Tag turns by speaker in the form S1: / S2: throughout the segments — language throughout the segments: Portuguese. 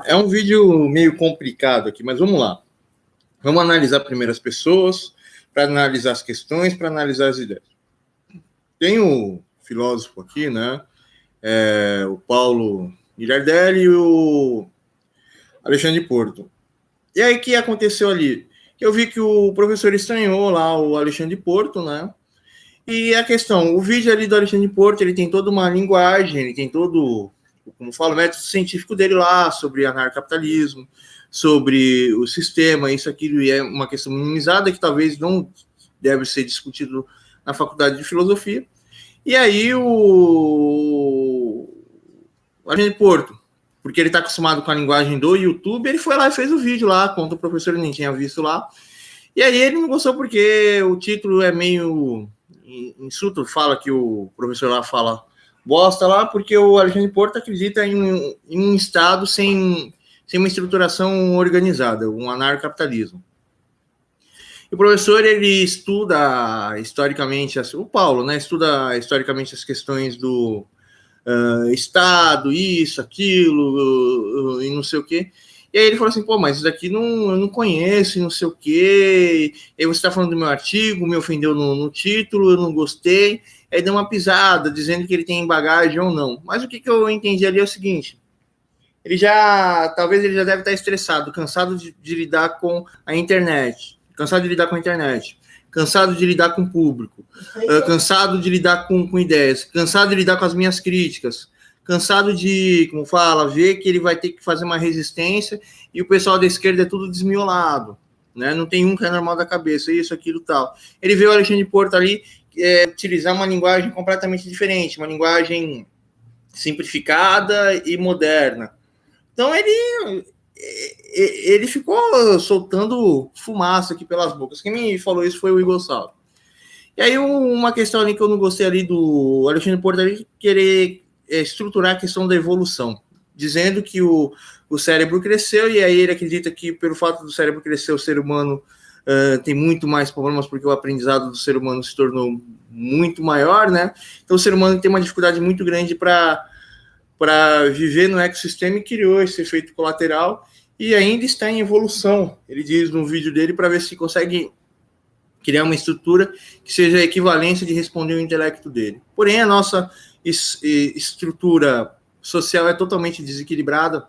S1: É um vídeo meio complicado aqui, mas vamos lá. Vamos analisar primeiro as pessoas, para analisar as questões, para analisar as ideias. Tem o filósofo aqui, né? O Paulo Migliardelli e o Alexandre Porto. E aí, o que aconteceu ali? Eu vi que o professor estranhou lá o Alexandre Porto, né? E a questão, o vídeo ali do Alexandre Porto, ele tem toda uma linguagem, ele tem todo, como falo, o método científico dele lá, sobre anarcapitalismo, sobre o sistema, isso, aquilo, e é uma questão minimizada que talvez não deve ser discutido na faculdade de filosofia. E aí o Alexandre Porto, porque ele está acostumado com a linguagem do YouTube, ele foi lá e fez o vídeo lá, contra o professor, ele nem tinha visto lá. E aí ele não gostou porque o título é meio insulto, fala que o professor lá fala bosta lá, porque o Alexandre Porto acredita em um Estado sem uma estruturação organizada, um anarcapitalismo. E o professor, ele estuda historicamente, o Paulo, né, estuda historicamente as questões do Estado, isso, aquilo, e não sei o quê. E aí ele falou assim, pô, mas isso daqui eu não conheço, não sei o quê. E aí você está falando do meu artigo, me ofendeu no título, eu não gostei. Aí deu uma pisada, dizendo que ele tem bagagem ou não. Mas o que eu entendi ali é o seguinte, talvez ele já deve estar estressado, cansado de lidar com a internet, cansado de lidar com o público, cansado de lidar com ideias, cansado de lidar com as minhas críticas, cansado de, como fala, ver que ele vai ter que fazer uma resistência e o pessoal da esquerda é tudo desmiolado, né? Não tem um que é normal da cabeça, isso, aquilo, tal. Ele vê o Alexandre Porto ali utilizar uma linguagem completamente diferente, uma linguagem simplificada e moderna. Então ele ficou soltando fumaça aqui pelas bocas. Quem me falou isso foi o Igor Salvo. E aí uma questão ali que eu não gostei ali do Alexandre Porto ali, querer estruturar a questão da evolução, dizendo que o cérebro cresceu, e aí ele acredita que pelo fato do cérebro crescer, o ser humano tem muito mais problemas, porque o aprendizado do ser humano se tornou muito maior, né? Então o ser humano tem uma dificuldade muito grande para viver no ecossistema e criou esse efeito colateral e ainda está em evolução. Ele diz no vídeo dele para ver se consegue criar uma estrutura que seja a equivalência de responder o intelecto dele. Porém, a nossa estrutura social é totalmente desequilibrada.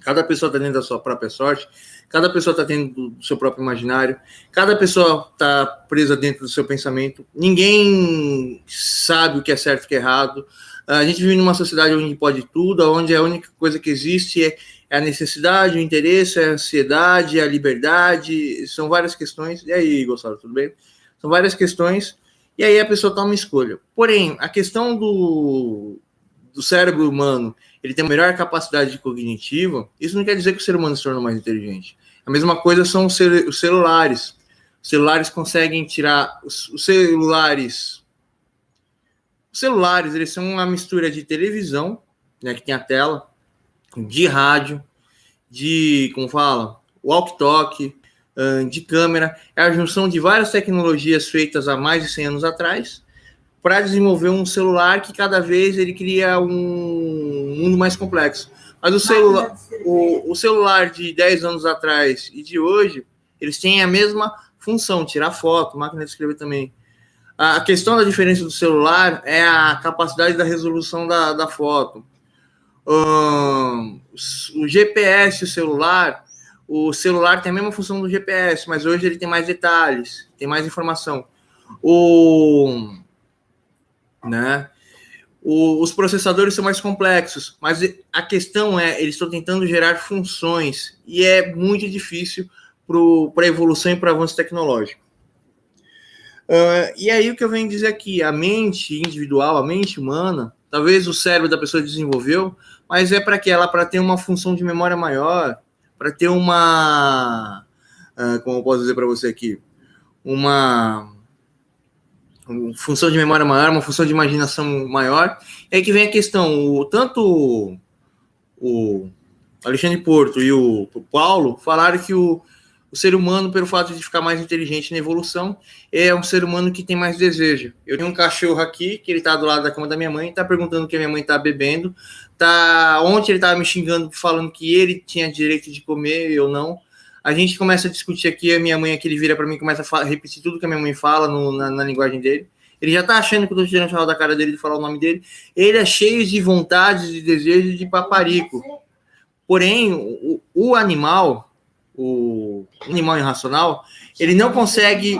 S1: Cada pessoa está dentro da sua própria sorte, cada pessoa está dentro do seu próprio imaginário, cada pessoa está presa dentro do seu pensamento. Ninguém sabe o que é certo e o que é errado. A gente vive numa sociedade onde pode tudo, onde a única coisa que existe é a necessidade, o interesse, a ansiedade, a liberdade. São várias questões. E aí, Gonçalo, tudo bem? São várias questões. E aí a pessoa toma uma escolha. Porém, a questão do cérebro humano, ele tem a melhor capacidade cognitiva, isso não quer dizer que o ser humano se tornou mais inteligente. A mesma coisa são os celulares. Os celulares conseguem tirar... Os celulares, eles são uma mistura de televisão, né, que tem a tela, de rádio, de, como fala, walkie-talkie, de câmera. É a junção de várias tecnologias feitas há mais de 100 anos atrás para desenvolver um celular que cada vez ele cria um mundo mais complexo. Mas o celular de 10 anos atrás e de hoje, eles têm a mesma função, tirar foto, máquina de escrever também. A questão da diferença do celular é a capacidade da resolução da foto. O GPS, o celular tem a mesma função do GPS, mas hoje ele tem mais detalhes, tem mais informação. Os processadores são mais complexos, mas a questão é, eles estão tentando gerar funções, e é muito difícil para a evolução e para o avanço tecnológico. E aí o que eu venho dizer aqui, a mente individual, a mente humana, talvez o cérebro da pessoa desenvolveu, mas é para quê? Ela para ter uma função de memória maior, para ter uma, como eu posso dizer para você aqui, uma função de memória maior, uma função de imaginação maior. É que vem a questão, tanto o Alexandre Porto e o Paulo falaram que o o ser humano, pelo fato de ficar mais inteligente na evolução, é um ser humano que tem mais desejo. Eu tenho um cachorro aqui, que ele tá do lado da cama da minha mãe, tá perguntando o que a minha mãe tá bebendo, ontem ele tava me xingando, falando que ele tinha direito de comer, eu não. A gente começa a discutir aqui, a minha mãe aqui, ele vira para mim e começa a repetir tudo que a minha mãe fala na linguagem dele. Ele já tá achando que eu tô tirando sarro da cara dele de falar o nome dele. Ele é cheio de vontade, de desejo de paparico. Porém, o animal irracional, ele não consegue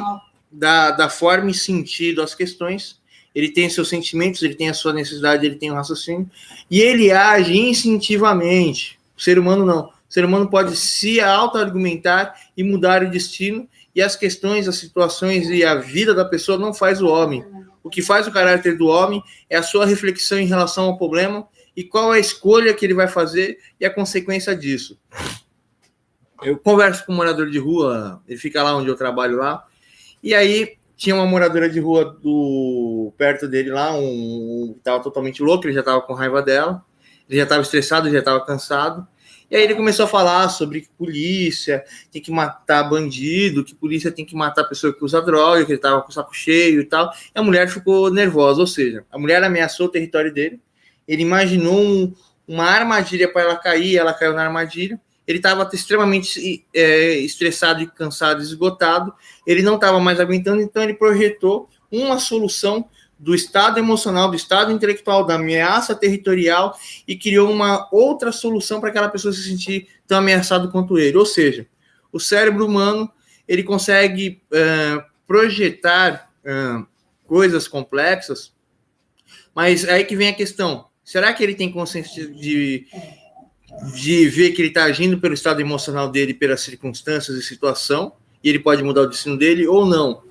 S1: dar forma e sentido às questões. Ele tem seus sentimentos, ele tem a sua necessidade, ele tem o raciocínio, e ele age instintivamente. O ser humano não. O ser humano pode se auto-argumentar e mudar o destino, e as questões, as situações e a vida da pessoa não faz o homem. O que faz o caráter do homem é a sua reflexão em relação ao problema e qual é a escolha que ele vai fazer e a consequência disso. Eu converso com um morador de rua, ele fica lá onde eu trabalho lá, e aí tinha uma moradora de rua perto dele lá, tava totalmente louco, ele já tava com raiva dela, ele já tava estressado, ele já tava cansado, e aí ele começou a falar sobre que polícia tem que matar bandido, que polícia tem que matar pessoa que usa droga, que ele tava com o saco cheio e tal, e a mulher ficou nervosa, ou seja, a mulher ameaçou o território dele, ele imaginou uma armadilha para ela cair, ela caiu na armadilha, ele estava extremamente estressado e cansado, esgotado, ele não estava mais aguentando, então ele projetou uma solução do estado emocional, do estado intelectual, da ameaça territorial e criou uma outra solução para aquela pessoa se sentir tão ameaçada quanto ele. Ou seja, o cérebro humano, ele consegue projetar coisas complexas, mas é aí que vem a questão. Será que ele tem consciência de ver que ele está agindo pelo estado emocional dele, pelas circunstâncias e situação, e ele pode mudar o destino dele ou não?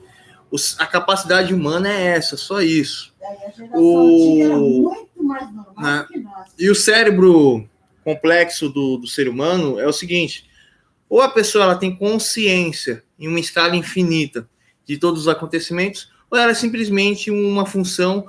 S1: A capacidade humana é essa, só isso. E o cérebro complexo do ser humano é o seguinte: ou a pessoa ela tem consciência em uma escala infinita de todos os acontecimentos, ou ela é simplesmente uma função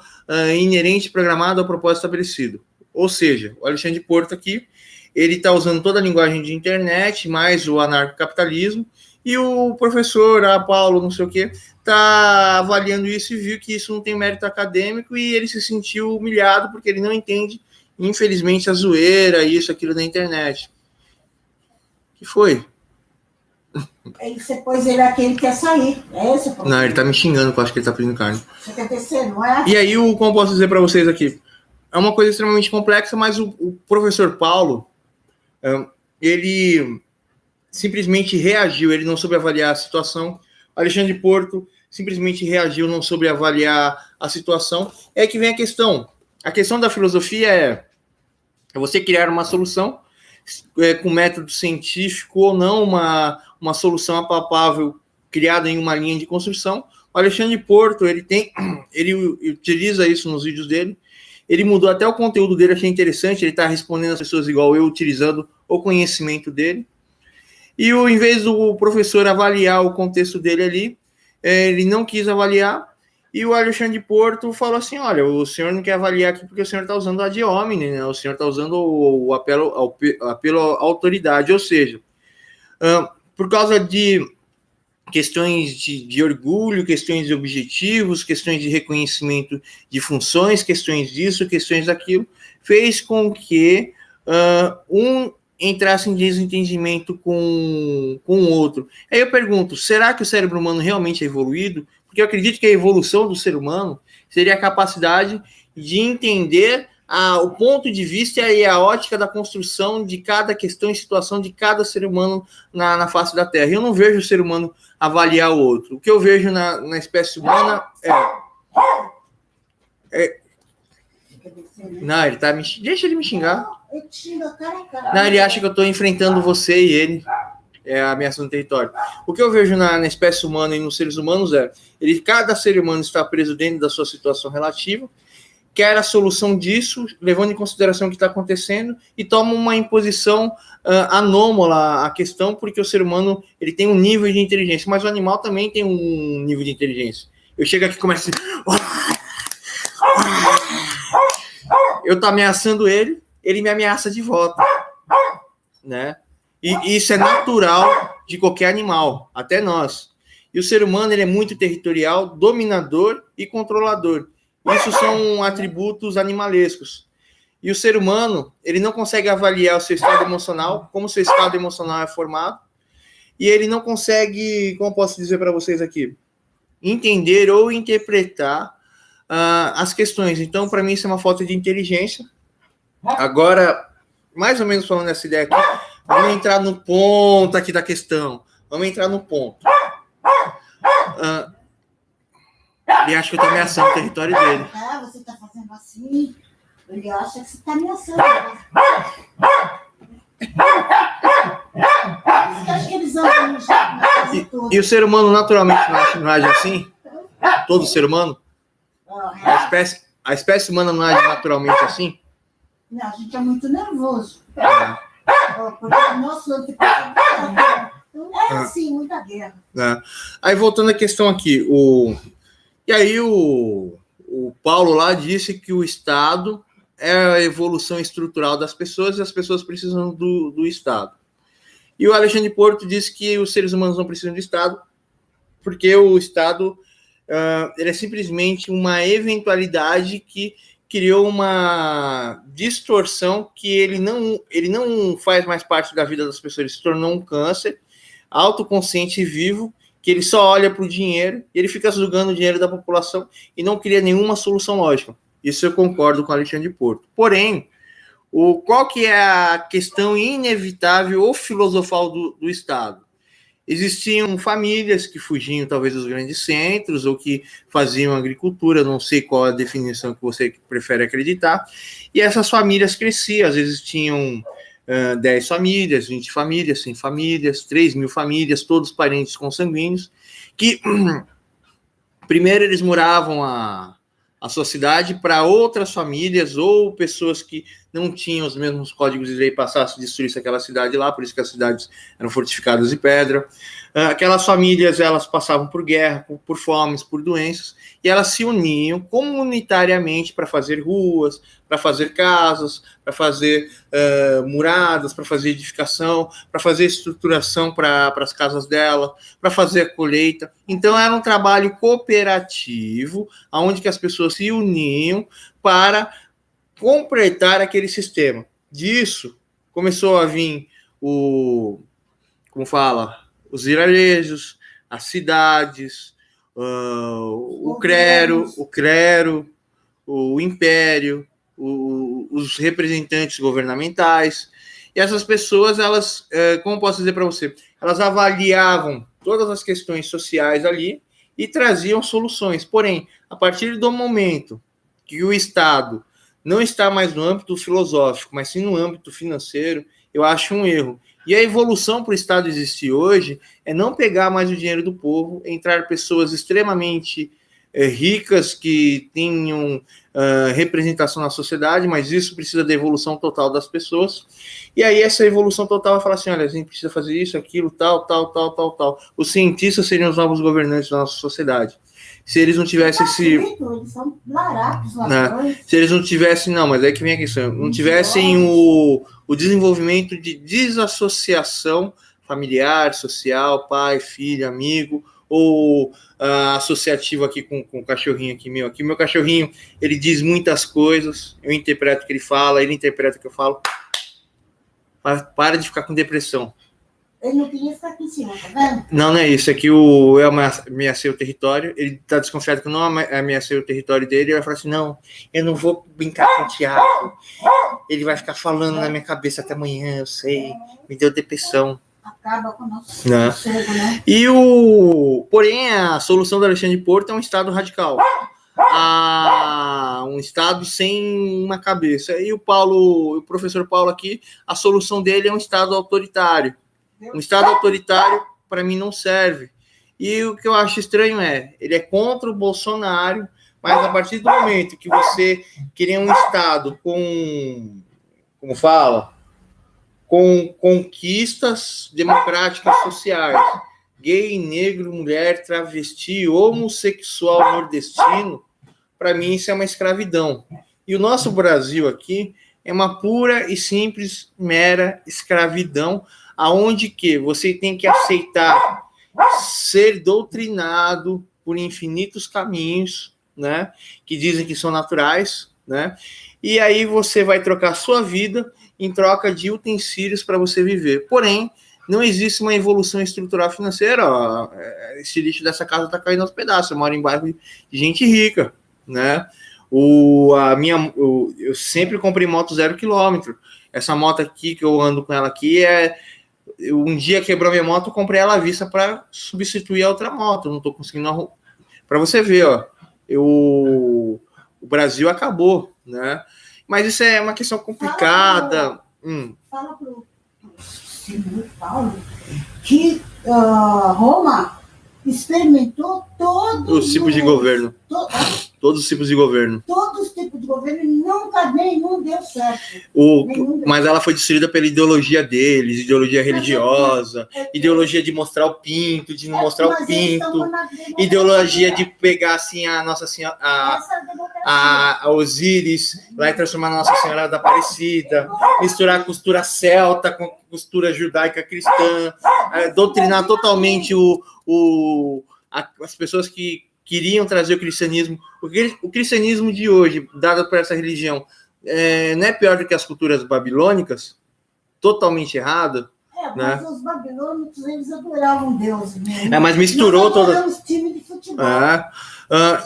S1: inerente programada ao propósito estabelecido. Ou seja, o Alexandre Porto aqui, ele está usando toda a linguagem de internet, mais o anarcocapitalismo, e o professor, Paulo, não sei o quê, está avaliando isso e viu que isso não tem mérito acadêmico e ele se sentiu humilhado porque ele não entende, infelizmente, a zoeira, isso, aquilo da internet. O que foi?
S2: Você pôs ele aqui, ele quer sair. É esse o problema.
S1: Não, ele está me xingando, porque eu acho que ele está pedindo carne.
S2: Você quer descer, não é?
S1: E aí, como posso dizer para vocês aqui? É uma coisa extremamente complexa, mas o professor Paulo, ele simplesmente reagiu, ele não soube avaliar a situação. Alexandre Porto simplesmente reagiu, não soube avaliar a situação. É que vem a questão. A questão da filosofia é você criar uma solução com método científico ou não, uma solução apalpável criada em uma linha de construção. O Alexandre Porto, ele utiliza isso nos vídeos dele. Ele mudou até o conteúdo dele, achei interessante. Ele está respondendo as pessoas igual eu, utilizando o conhecimento dele. E em vez do professor avaliar o contexto dele ali, ele não quis avaliar. E o Alexandre Porto falou assim: olha, o senhor não quer avaliar aqui porque o senhor está usando a ad hominem, né? O senhor está usando o apelo à autoridade. Ou seja, por causa de questões de orgulho, questões de objetivos, questões de reconhecimento de funções, questões disso, questões daquilo, fez com que entrasse em desentendimento com o outro. Aí eu pergunto, será que o cérebro humano realmente é evoluído? Porque eu acredito que a evolução do ser humano seria a capacidade de entender o ponto de vista e a ótica da construção de cada questão e situação de cada ser humano na face da Terra. Eu não vejo o ser humano avaliar o outro. O que eu vejo na espécie humana Não, ele tá me... Deixa ele me xingar. Não, ele acha que eu estou enfrentando você e ele. É a ameaça no território. O que eu vejo na espécie humana e nos seres humanos cada ser humano está preso dentro da sua situação relativa, quer a solução disso, levando em consideração o que está acontecendo, e toma uma imposição anômala à questão, porque o ser humano ele tem um nível de inteligência, mas o animal também tem um nível de inteligência. Eu chego aqui e começo assim... Eu tô ameaçando ele me ameaça de volta, né? E isso é natural de qualquer animal, até nós. E o ser humano ele é muito territorial, dominador e controlador. Isso são atributos animalescos. E o ser humano, ele não consegue avaliar o seu estado emocional, como o seu estado emocional é formado, e ele não consegue, como posso dizer para vocês aqui, entender ou interpretar as questões. Então, para mim, isso é uma falta de inteligência. Agora, mais ou menos falando essa ideia aqui, vamos entrar no ponto aqui da questão. Vamos entrar no ponto. Ele acha que eu estou ameaçando o território dele.
S2: Você está fazendo assim, ele acha que você está ameaçando. Acho que eles andam no jeito na casa toda.
S1: E o ser humano naturalmente não age assim? Todo ser humano? A espécie humana não age naturalmente assim?
S2: Não, a gente é muito nervoso. Porque o nosso antepassado é assim, muita guerra.
S1: Aí, voltando à questão aqui, e aí o Paulo lá disse que o Estado é a evolução estrutural das pessoas e as pessoas precisam do Estado. E o Alexandre Porto disse que os seres humanos não precisam do Estado porque o Estado ele é simplesmente uma eventualidade que criou uma distorção que ele não faz mais parte da vida das pessoas, ele se tornou um câncer autoconsciente e vivo, que ele só olha para o dinheiro, e ele fica sugando o dinheiro da população e não cria nenhuma solução lógica. Isso eu concordo com o Alexandre Porto. Porém, qual que é a questão inevitável ou filosofal do Estado? Existiam famílias que fugiam talvez dos grandes centros ou que faziam agricultura, não sei qual a definição que você prefere acreditar, e essas famílias cresciam, às vezes tinham 10 famílias, 20 famílias, 100 famílias, 3.000 famílias, todos parentes consanguíneos, que primeiro eles moravam a sua cidade para outras famílias ou pessoas que não tinham os mesmos códigos de lei passassem a destruir aquela cidade lá, por isso que as cidades eram fortificadas de pedra. Aquelas famílias, elas passavam por guerra, por fomes, por doenças, e elas se uniam comunitariamente para fazer ruas, para fazer casas, para fazer muradas, para fazer edificação, para fazer estruturação para as casas dela, para fazer a colheita. Então, era um trabalho cooperativo, onde que as pessoas se uniam para completar aquele sistema. Disso, começou a vir os vilarejos, as cidades, o clero, o império, os representantes governamentais. E essas pessoas, elas, como posso dizer para você, elas avaliavam todas as questões sociais ali e traziam soluções. Porém, a partir do momento que o Estado não está mais no âmbito filosófico, mas sim no âmbito financeiro, eu acho um erro. E a evolução para o Estado existir hoje é não pegar mais o dinheiro do povo, entrar pessoas extremamente ricas que tenham representação na sociedade, mas isso precisa da evolução total das pessoas. E aí essa evolução total vai falar assim, olha, a gente precisa fazer isso, aquilo, tal. Os cientistas seriam os novos governantes da nossa sociedade. Se eles não tivessem
S2: eles são baratos,
S1: se eles não tivessem, não, mas é que vem a questão, não tivessem o desenvolvimento de desassociação familiar, social, pai, filho, amigo, ou associativo aqui com o cachorrinho aqui meu. Aqui meu cachorrinho, ele diz muitas coisas, eu interpreto o que ele fala, ele interpreta o que eu falo. Para de ficar com depressão.
S2: Ele não queria ficar aqui em cima, tá vendo?
S1: Não é isso. É que eu ameacei o território. Ele tá desconfiado que eu não ameacei o território dele. Ele vai falar assim, não, eu não vou brincar com o Thiago. Ele vai ficar falando na minha cabeça até amanhã, eu sei. Me deu depressão.
S2: Acaba com o nosso sossego, né?
S1: Porém, a solução do Alexandre Porto é um Estado radical. Um Estado sem uma cabeça. E o professor Paulo aqui, a solução dele é um Estado autoritário. Um Estado autoritário, para mim, não serve. E o que eu acho estranho ele é contra o Bolsonaro, mas a partir do momento que você queria um Estado com conquistas democráticas sociais, gay, negro, mulher, travesti, homossexual nordestino, para mim isso é uma escravidão. E o nosso Brasil aqui é uma pura e simples, mera escravidão, aonde que você tem que aceitar ser doutrinado por infinitos caminhos, né, que dizem que são naturais, né, e aí você vai trocar sua vida em troca de utensílios para você viver. Porém, não existe uma evolução estrutural financeira. Ó, esse lixo dessa casa está caindo aos pedaços. Eu moro em bairro de gente rica, né? Eu sempre comprei moto 0 km. Essa moto aqui que eu ando com ela aqui um dia quebrou minha moto, eu comprei ela à vista para substituir a outra moto. Eu não estou conseguindo. Para você ver, ó, o Brasil acabou, né? Mas isso é uma questão complicada.
S2: Fala pro senhor Paulo que Roma experimentou todos
S1: os tipos de governo. Todos os tipos de governo.
S2: Todos os tipos de governo, nunca nenhum deu certo.
S1: Mas ela foi destruída pela ideologia deles, ideologia religiosa, ideologia de mostrar o pinto, de não mostrar o pinto, ideologia de pegar assim a Nossa Senhora, a Osíris, lá e transformar na Nossa Senhora da Aparecida, misturar a costura celta com costura judaica cristã, doutrinar totalmente as pessoas que queriam trazer o cristianismo. O cristianismo de hoje, dado por essa religião, não é pior do que as culturas babilônicas? Totalmente errado.
S2: Mas os babilônicos, eles adoravam Deus.
S1: Mas misturou todas.
S2: Time de futebol.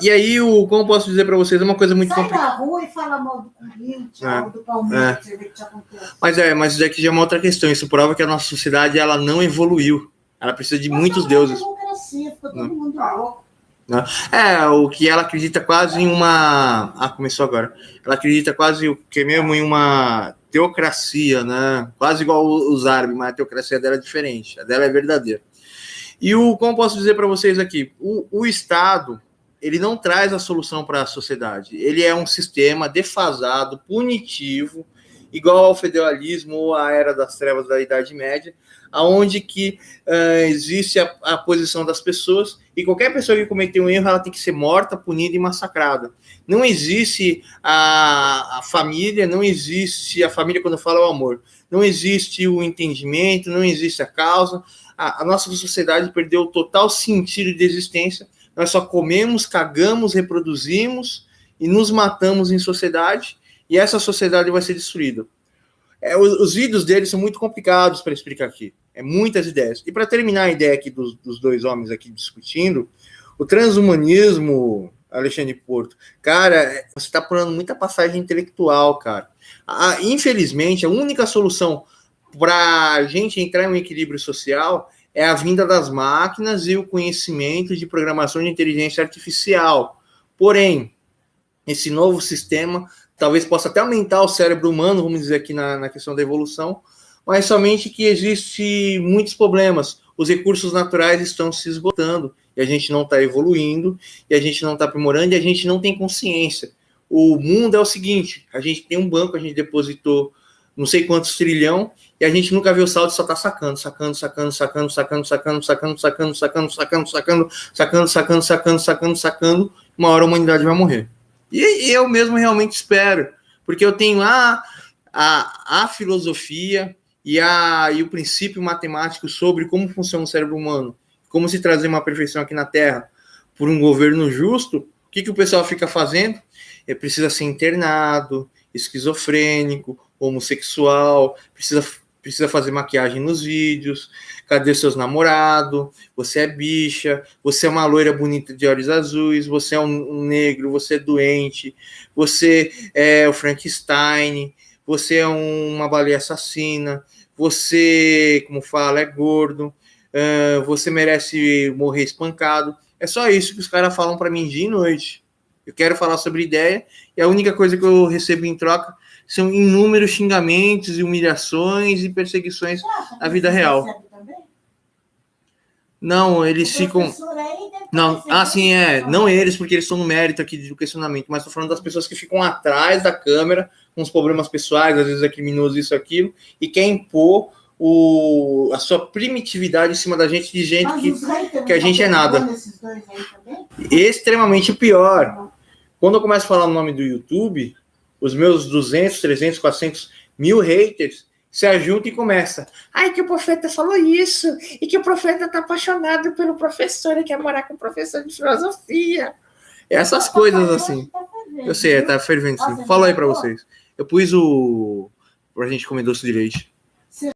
S1: E aí, como posso dizer para vocês, é uma coisa muito complicada.
S2: Sai da rua e fala mal do Corinthians, do Palmeiras, você vê que acontece.
S1: Mas isso aqui já é uma outra questão. Isso prova que a nossa sociedade ela não evoluiu. Ela precisa de muitos deuses.
S2: Democracia, ficou todo mundo louco.
S1: O que ela acredita quase em uma... começou agora. Ela acredita quase mesmo em uma teocracia, né? Quase igual os árabes, mas a teocracia dela é diferente. A dela é verdadeira. E como posso dizer para vocês aqui, o Estado, ele não traz a solução para a sociedade. Ele é um sistema defasado, punitivo, igual ao feudalismo ou à Era das Trevas da Idade Média, aonde que existe a posição das pessoas, e qualquer pessoa que cometer um erro, ela tem que ser morta, punida e massacrada. Não existe a família, não existe a família quando eu falo o amor, não existe o entendimento, não existe a causa. A nossa sociedade perdeu o total sentido de existência. Nós só comemos, cagamos, reproduzimos e nos matamos em sociedade, e essa sociedade vai ser destruída. Os vídeos deles são muito complicados para explicar aqui. Muitas ideias. E para terminar a ideia aqui dos dois homens aqui discutindo, o transhumanismo, Alexandre Porto, cara, você está pondo muita passagem intelectual, cara. Infelizmente, a única solução para a gente entrar em um equilíbrio social é a vinda das máquinas e o conhecimento de programação de inteligência artificial. Porém, esse novo sistema talvez possa até aumentar o cérebro humano, vamos dizer aqui na questão da evolução, mas somente que existe muitos problemas. Os recursos naturais estão se esgotando, e a gente não está evoluindo, e a gente não está aprimorando, e a gente não tem consciência. O mundo é o seguinte, a gente tem um banco, a gente depositou não sei quantos trilhão, e a gente nunca vê o saldo, só está sacando. Uma hora a humanidade vai morrer. E eu mesmo realmente espero, porque eu tenho a filosofia e o princípio matemático sobre como funciona o cérebro humano, como se trazer uma perfeição aqui na Terra por um governo justo. O que o pessoal fica fazendo? Precisa ser internado, esquizofrênico, homossexual, precisa fazer maquiagem nos vídeos. Cadê seus namorados? Você é bicha, você é uma loira bonita de olhos azuis, você é um negro, você é doente, você é o Frankenstein, você é uma baleia assassina, você, como fala, é gordo, você merece morrer espancado. É só isso que os caras falam para mim dia e noite. Eu quero falar sobre ideia, e a única coisa que eu recebo em troca são inúmeros xingamentos e humilhações e perseguições na vida real. Não, eles ficam... Não, sim, não eles, porque eles estão no mérito aqui do questionamento, mas estou falando das pessoas que ficam atrás da câmera, com os problemas pessoais, às vezes é criminoso isso, aquilo, e quer impor a sua primitividade em cima da gente, de gente que a gente é nada. Extremamente pior. Quando eu começo a falar o nome do YouTube, os meus 200, 300, 400 mil haters, se ajunta e começa. Ai, que o profeta falou isso, e que o profeta está apaixonado pelo professor e quer morar com o professor de filosofia. Essas coisas assim. Eu sei, tá fervendo sim. Fala aí para vocês. Eu pus pra gente comer doce de leite.